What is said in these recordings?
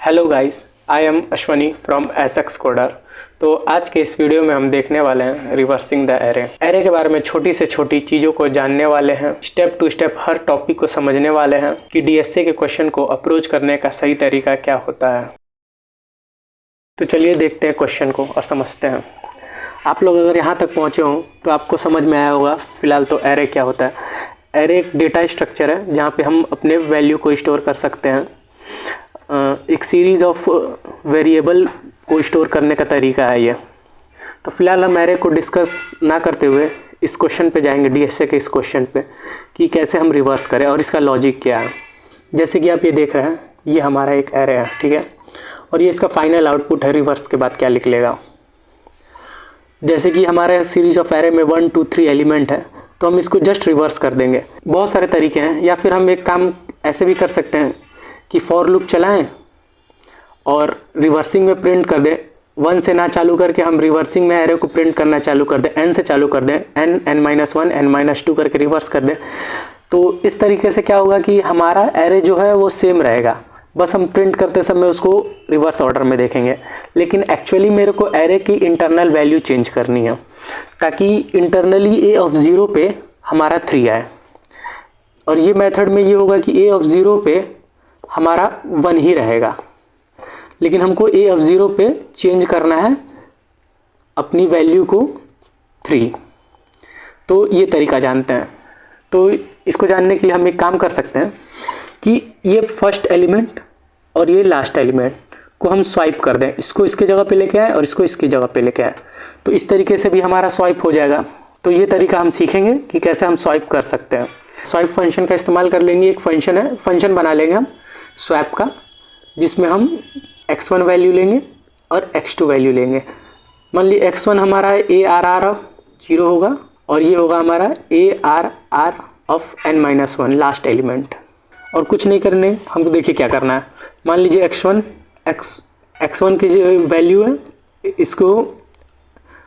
Hello guys, I am Ashwani from SX coder. तो आज के इस वीडियो में हम देखने वाले हैं रिवर्सिंग द एरे। एरे के बारे में छोटी से छोटी चीज़ों को जानने वाले हैं, स्टेप टू स्टेप हर टॉपिक को समझने वाले हैं कि डीएसए के क्वेश्चन को अप्रोच करने का सही तरीका क्या होता है। तो चलिए देखते हैं क्वेश्चन को और समझते हैं। आप लोग अगर यहाँ तक पहुँचे हों तो आपको समझ में आया होगा फिलहाल तो एरे क्या होता है। एरे एक डेटा स्ट्रक्चर है जहाँ पे हम अपने वैल्यू को स्टोर कर सकते हैं। एक सीरीज़ ऑफ वेरिएबल को स्टोर करने का तरीका है ये। तो फिलहाल हम एरे को डिस्कस ना करते हुए इस क्वेश्चन पे जाएंगे, डीएसए के इस क्वेश्चन पे कि कैसे हम रिवर्स करें और इसका लॉजिक क्या है। जैसे कि आप ये देख रहे हैं, ये हमारा एक एरे है, ठीक है, और ये इसका फाइनल आउटपुट है रिवर्स के बाद क्या निकलेगा। जैसे कि हमारे सीरीज ऑफ एरे में 1 2 3 एलिमेंट है, तो हम इसको जस्ट रिवर्स कर देंगे। बहुत सारे तरीके हैं, या फिर हम एक काम ऐसे भी कर सकते हैं कि फॉर लूप चलाएं और रिवर्सिंग में प्रिंट कर दें। 1 से ना चालू करके हम रिवर्सिंग में एरे को प्रिंट करना चालू कर दें, n से चालू कर दें, n n-1 n-2 करके रिवर्स कर दें। तो इस तरीके से क्या होगा कि हमारा एरे जो है वो सेम रहेगा, बस हम प्रिंट करते समय उसको रिवर्स ऑर्डर में देखेंगे। लेकिन एक्चुअली मेरे को एरे की इंटरनल वैल्यू चेंज करनी है ताकि इंटरनली a ऑफ 0 पे हमारा 3 आए, और ये मेथड में ये होगा कि a ऑफ 0 पे हमारा 1 ही रहेगा, लेकिन हमको a ऑफ 0 पे चेंज करना है अपनी वैल्यू को 3। तो ये तरीका जानते हैं। तो इसको जानने के लिए हम एक काम कर सकते हैं कि ये फर्स्ट एलिमेंट और ये लास्ट एलिमेंट को हम स्वाइप कर दें, इसको इसके जगह पे लेके आए और इसको इसकी जगह पे लेके आए। तो इस तरीके से भी हमारा स्वाइप हो जाएगा। तो ये तरीका हम सीखेंगे कि कैसे हम स्वाइप कर सकते हैं। स्वाइप फंक्शन का इस्तेमाल कर लेंगे। एक फंक्शन है, फंक्शन बना लेंगे हम स्वैप का, जिसमें हम x1 वैल्यू लेंगे और x2 वैल्यू लेंगे। मान ली x1 हमारा ARR 0 होगा और ये होगा हमारा ARR of n-1 last element. और कुछ नहीं करने, हमको देखिए क्या करना है। मान लीजिए x1 की जो वैल्यू है इसको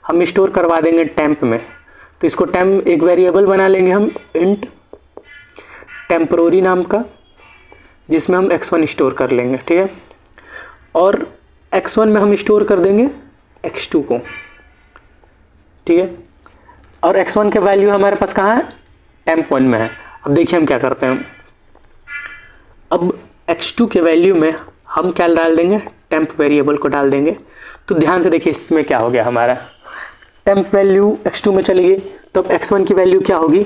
हम स्टोर करवा देंगे टेम्प में। तो इसको टेम्प एक वेरिएबल बना लेंगे हम इंट टेम्परोरी नाम का, जिसमें हम x1 स्टोर कर लेंगे, ठीक है। और x1 में हम स्टोर कर देंगे x2 को, ठीक है। और x1 के वैल्यू हमारे पास कहाँ है, टेम्प1 में है। अब देखिए हम क्या करते हैं। अब x2 के वैल्यू में हम क्या डाल देंगे, टेम्प वेरिएबल को डाल देंगे। तो ध्यान से देखिए इसमें क्या हो गया, हमारा टेम्प वैल्यू x2 में चली गई। तो अब x1 की वैल्यू क्या होगी,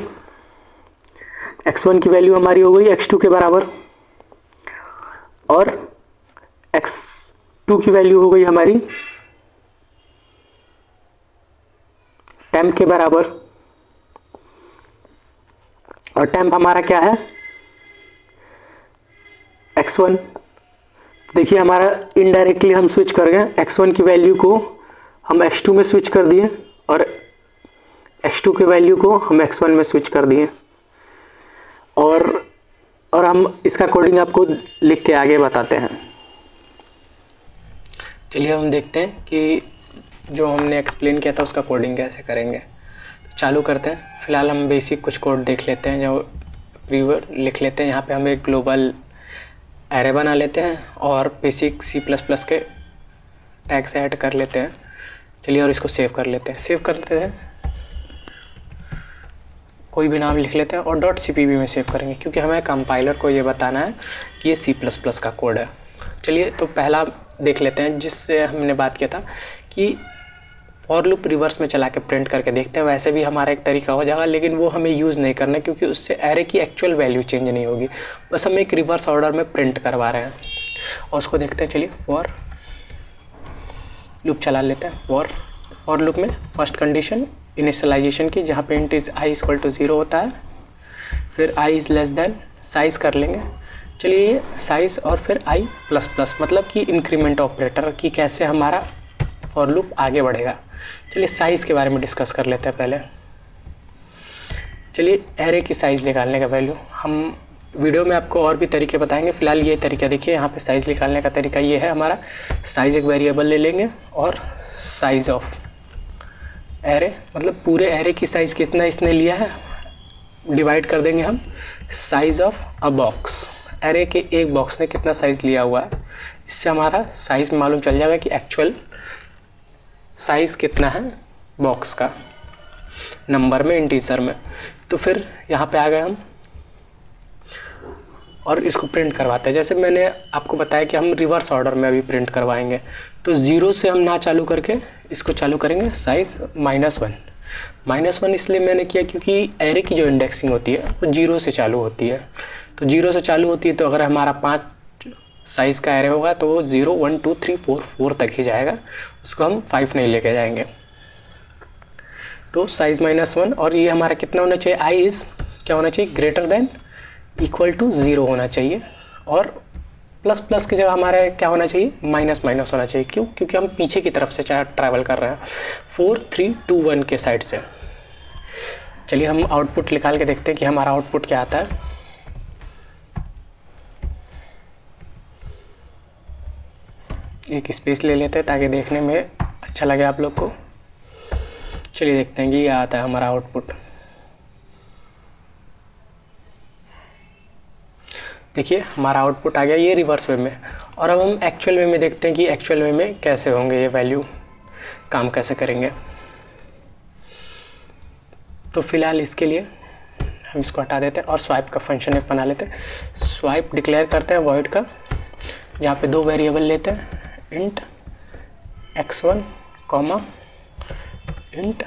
x1 की वैल्यू हमारी हो गई x2 के बराबर, और x2 की वैल्यू हो गई हमारी टेम्प के बराबर। और टेम्प हमारा क्या है, x1। देखिए हमारा इनडायरेक्टली हम स्विच कर गए, x1 की वैल्यू को हम x2 में स्विच कर दिए और x2 की वैल्यू को हम x1 में स्विच कर दिए। और हम इसका कोडिंग आपको लिख के आगे बताते हैं। चलिए हम देखते हैं कि जो हमने एक्सप्लेन किया था उसका कोडिंग कैसे करेंगे। तो चालू करते हैं। फ़िलहाल हम बेसिक कुछ कोड देख लेते हैं, जो प्रीवर लिख लेते हैं। यहाँ पे हम एक ग्लोबल एरे बना लेते हैं और बेसिक C++ के टैग्स ऐड कर लेते हैं। चलिए और इसको सेव कर लेते हैं। सेव करते हैं, कोई भी नाम लिख लेते हैं और .cpp में सेव करेंगे, क्योंकि हमें कंपाइलर को ये बताना है कि ये C++ का कोड है। चलिए तो पहला देख लेते हैं, जिससे हमने बात किया था कि फॉर लूप रिवर्स में चला के प्रिंट करके देखते हैं। वैसे भी हमारा एक तरीका हो जाएगा, लेकिन वो हमें यूज़ नहीं करना, क्योंकि उससे एरे की एक्चुअल वैल्यू चेंज नहीं होगी, बस हम एक रिवर्स ऑर्डर में प्रिंट करवा रहे हैं। और उसको देखते हैं। चलिए फॉर लूप चला लेते हैं। फॉर लूप में फर्स्ट कंडीशन इनिशियलाइजेशन की, जहाँ पे इंट इज़ i = 0 होता है, फिर i is less than size कर लेंगे। चलिए साइज़ और फिर i++, मतलब कि इंक्रीमेंट ऑपरेटर की कैसे हमारा फॉर लूप आगे बढ़ेगा। चलिए साइज़ के बारे में डिस्कस कर लेते हैं पहले। चलिए एरे की साइज़ निकालने का वैल्यू हम वीडियो में आपको और भी तरीके बताएंगे। फ़िलहाल ये तरीका देखिए। यहाँ पे साइज़ निकालने का तरीका ये है हमारा। साइज़ एक वेरिएबल ले लेंगे और साइज़ ऑफ एरे, मतलब पूरे एरे की साइज़ कितना इसने लिया है, डिवाइड कर देंगे हम size of a box. Array के एक बॉक्स ने कितना साइज़ लिया हुआ है, इससे हमारा साइज़ में मालूम चल जाएगा कि एक्चुअल साइज़ कितना है बॉक्स का, नंबर में, इंटीजर में। तो फिर यहाँ पे आ गए हम और इसको प्रिंट करवाते हैं। जैसे मैंने आपको बताया कि हम रिवर्स ऑर्डर में अभी प्रिंट करवाएंगे, तो 0 से हम ना चालू करके इसको चालू करेंगे साइज़ -1। -1 इसलिए मैंने किया क्योंकि एरे की जो इंडेक्सिंग होती है वो 0 से चालू होती है। तो 0 से चालू होती है, तो अगर हमारा 5 साइज़ का एरे होगा तो वो 0 1 2 3 4 तक ही जाएगा, उसको हम 5 नहीं लेके जाएंगे। तो साइज़ -1, और ये हमारा कितना होना चाहिए, आई इज़ क्या होना चाहिए, ग्रेटर देन इक्वल टू 0 होना चाहिए, और प्लस की जगह हमारा क्या होना चाहिए, माइनस होना चाहिए। क्यों? क्योंकि हम पीछे की तरफ से ट्रैवल कर रहे हैं 4 3 2 1 के साइड से। चलिए हम आउटपुट निकाल के देखते हैं कि हमारा आउटपुट क्या आता है। एक स्पेस ले लेते हैं ताकि देखने में अच्छा लगे आप लोग को। चलिए देखते हैं कि ये आता है हमारा आउटपुट। देखिए हमारा आउटपुट आ गया ये रिवर्स वे में। और अब हम एक्चुअल वे में देखते हैं कि एक्चुअल वे में कैसे होंगे ये वैल्यू, काम कैसे करेंगे। तो फिलहाल इसके लिए हम इसको हटा देते हैं और स्वाइप का फंक्शन एक बना लेते हैं। स्वाइप डिक्लेयर करते हैं वॉइड का, जहाँ पे 2 वेरिएबल लेते हैं, इंट x1 इंट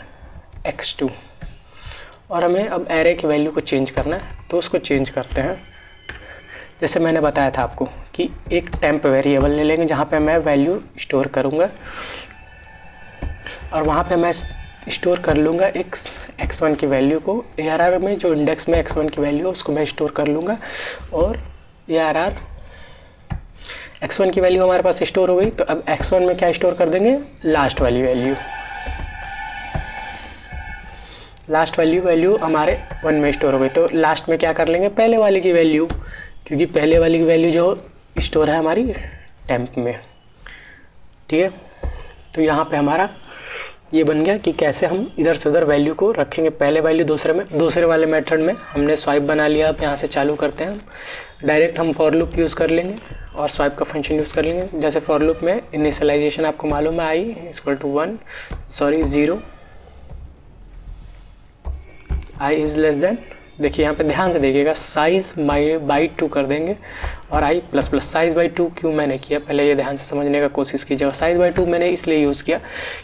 x2। और हमें अब एरे की वैल्यू को चेंज करना है, तो उसको चेंज करते हैं। जैसे मैंने बताया था आपको कि एक टेम्प वेरिएबल ले लेंगे जहाँ पे मैं वैल्यू स्टोर करूँगा, और वहाँ पे मैं स्टोर कर लूँगा x1 की वैल्यू को। ARR में जो इंडेक्स में x1 की वैल्यू है उसको मैं स्टोर कर लूँगा, और ARR x1 की वैल्यू हमारे पास स्टोर हो गई। तो अब x1 में क्या स्टोर कर देंगे, लास्ट वाली वैल्यू। लास्ट वैल्यू हमारे 1 में स्टोर हो गई, तो लास्ट में क्या कर लेंगे, पहले वाली की वैल्यू, क्योंकि पहले वाली की वैल्यू जो स्टोर है हमारी टेम्प में। ठीक है, तो यहाँ पे हमारा ये बन गया कि कैसे हम इधर से उधर वैल्यू को रखेंगे। पहले वैल्यू दूसरे वाले मेथड में हमने स्वाइप बना लिया। अब यहाँ से चालू करते हैं, डायरेक्ट हम फॉर लूप यूज़ कर लेंगे और स्वाइप का फंक्शन यूज़ कर लेंगे। जैसे फॉर लूप में इनिशियलाइजेशन आपको मालूम है, आई इज़ लेस देन, देखिए यहाँ पे ध्यान से देखिएगा, साइज़ बाई 2 कर देंगे और आई प्लस साइज़ बाई 2 क्यों मैंने किया, पहले ये ध्यान से समझने का कोशिश कीजिएगा। साइज़ बाई 2 मैंने इसलिए यूज़ किया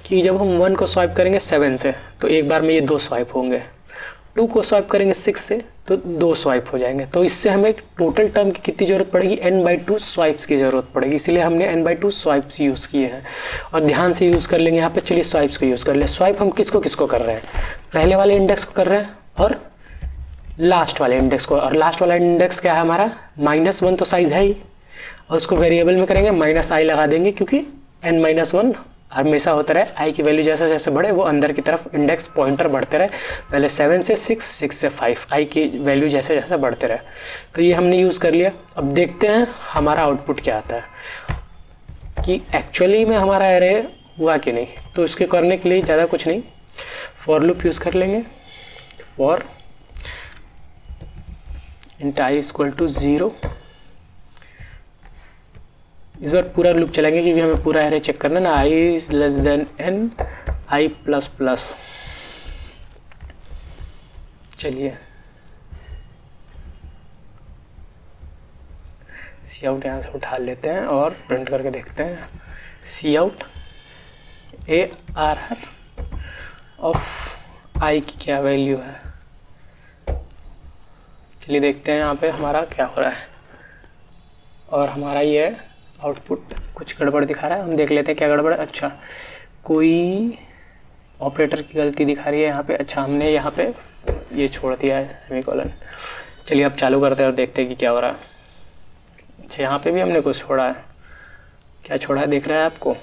कि जब हम 1 को स्वाइप करेंगे 7 से तो एक बार में ये 2 स्वाइप होंगे, 2 को स्वाइप करेंगे 6 से तो 2 स्वाइप हो जाएंगे। तो इससे हमें टोटल टर्म की कितनी ज़रूरत पड़ेगी, n/2 स्वाइप्स की ज़रूरत पड़ेगी, इसीलिए हमने n/2 स्वाइप्स यूज़ किए हैं। और ध्यान से यूज़ कर लेंगे यहाँ पे। चलिए स्वाइप्स को यूज़ कर ले। स्वाइप हम किसको कर रहे हैं, पहले वाले इंडेक्स को कर रहे हैं और लास्ट वाले इंडेक्स को। और लास्ट वाला इंडेक्स क्या है हमारा, -1 तो साइज़ है ही, और उसको वेरिएबल में करेंगे -i लगा देंगे, क्योंकि n-1 हमेशा होता रहे। आई की वैल्यू जैसे जैसे बढ़े वो अंदर की तरफ इंडेक्स पॉइंटर बढ़ते रहे, पहले 7 से 6, 6 से 5, आई की वैल्यू जैसे जैसे बढ़ते रहे। तो ये हमने यूज़ कर लिया। अब देखते हैं हमारा आउटपुट क्या आता है कि एक्चुअली में हमारा एरे हुआ कि नहीं। तो इसके करने के लिए ज़्यादा कुछ नहीं, फॉर लूप यूज़ कर लेंगे। फॉर इंट i = 0, इस बार पूरा लूप चलाएंगे क्योंकि हमें पूरा एरे चेक करना ना। i is less than n, i plus plus. चलिए सी आउट यहाँ से उठा लेते हैं और प्रिंट करके देखते हैं। सी आउट ARR ऑफ i की क्या वैल्यू है। चलिए देखते हैं यहाँ पे हमारा क्या हो रहा है। और हमारा ये आउटपुट कुछ गड़बड़ दिखा रहा है, हम देख लेते हैं क्या गड़बड़ है। अच्छा, कोई ऑपरेटर की गलती दिखा रही है यहाँ पे। अच्छा, हमने यहाँ पे ये छोड़ दिया है सेमीकोलन। चलिए अब चालू करते हैं और देखते हैं कि क्या हो रहा है। अच्छा, यहाँ पे भी हमने कुछ छोड़ा है। क्या छोड़ा है दिख रहा है आपको,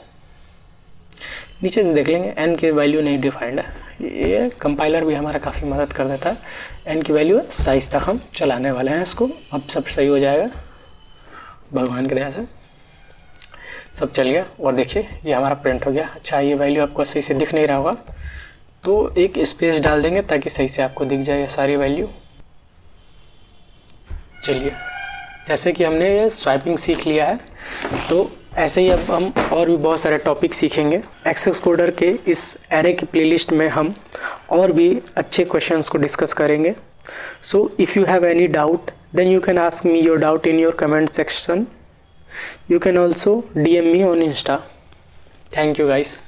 नीचे से देख लेंगे। n की वैल्यू नहीं डिफाइंड है, ये कंपाइलर भी हमारा काफ़ी मदद कर देता है। n की वैल्यू है, साइज़ तक हम चलाने वाले हैं इसको। अब सब सही हो जाएगा भगवान की दया से, सब चल गया। और देखिए ये हमारा प्रिंट हो गया। अच्छा, ये वैल्यू आपको सही से दिख नहीं रहा होगा तो एक स्पेस डाल देंगे ताकि सही से आपको दिख जाए ये सारी वैल्यू। चलिए जैसे कि हमने ये स्वाइपिंग सीख लिया है, तो ऐसे ही अब हम और भी बहुत सारे टॉपिक सीखेंगे। एसएक्स कोडर के इस एरे की प्लेलिस्ट में हम और भी अच्छे क्वेश्चंस को डिस्कस करेंगे। So if you have any doubt then you can ask me your doubt in your comment section. You can also DM me on Insta. Thank you guys.